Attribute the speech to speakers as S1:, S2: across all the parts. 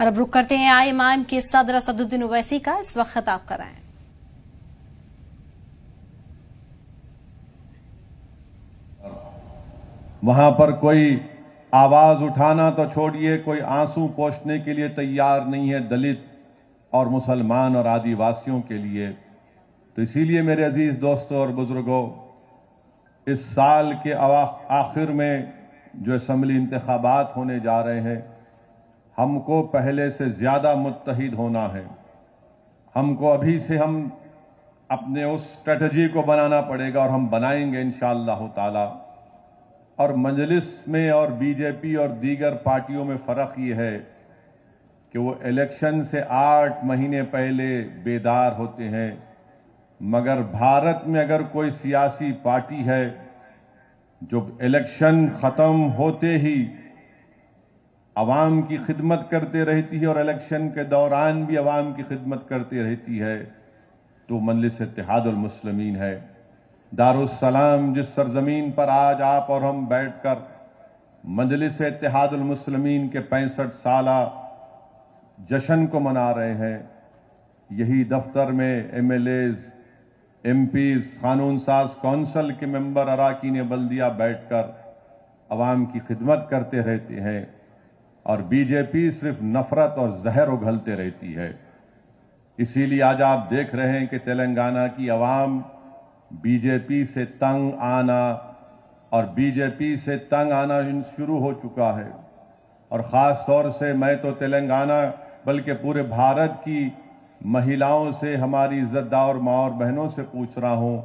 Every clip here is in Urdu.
S1: اور اب رخ کرتے ہیں IMIM کے صدر اسدالدین اویسی کا، اس وقت خطاب کر رہے ہیں۔
S2: وہاں پر کوئی آواز اٹھانا تو چھوڑیے، کوئی آنسو پوچھنے کے لیے تیار نہیں ہے دلت اور مسلمان اور آدی واسیوں کے لیے۔ تو اسی لیے میرے عزیز دوستوں اور بزرگوں، اس سال کے آخر میں جو اسمبلی انتخابات ہونے جا رہے ہیں، ہم کو پہلے سے زیادہ متحد ہونا ہے۔ ہم کو ابھی سے اپنے اس اسٹریٹجی کو بنانا پڑے گا، اور ہم بنائیں گے انشاءاللہ تعالی۔ اور مجلس میں اور BJP اور دیگر پارٹیوں میں فرق یہ ہے کہ وہ الیکشن سے 8 مہینے پہلے بیدار ہوتے ہیں، مگر بھارت میں اگر کوئی سیاسی پارٹی ہے جو الیکشن ختم ہوتے ہی عوام کی خدمت کرتے رہتی ہے اور الیکشن کے دوران بھی عوام کی خدمت کرتے رہتی ہے، تو مجلس اتحاد المسلمین ہے۔ دارالسلام جس سرزمین پر آج آپ اور ہم بیٹھ کر مجلس اتحاد المسلمین کے 65 سالہ جشن کو منا رہے ہیں، یہی دفتر میں MLAs، MPs، قانون ساز کونسل کے ممبر، اراکین بلدیہ بیٹھ کر عوام کی خدمت کرتے رہتے ہیں، اور BJP صرف نفرت اور زہر اگلتے رہتی ہے۔ اسی لیے آج آپ دیکھ رہے ہیں کہ تلنگانہ کی عوام BJP سے تنگ آنا اور BJP سے تنگ آنا شروع ہو چکا ہے۔ اور خاص طور سے میں تو تلنگانہ بلکہ پورے بھارت کی مہیلاؤں سے، ہماری عزت دار ماں اور بہنوں سے پوچھ رہا ہوں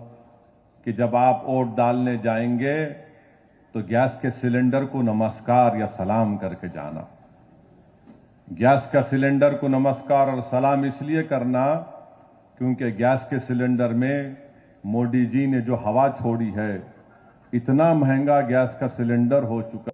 S2: کہ جب آپ ووٹ ڈالنے جائیں گے تو گیس کے سلنڈر کو نمسکار یا سلام کر کے جانا۔ گیس کا سلنڈر کو نمسکار اور سلام اس لیے کرنا کیونکہ گیس کے سلنڈر میں مودی جی نے جو ہوا چھوڑی ہے، اتنا مہنگا گیس کا سلنڈر ہو چکا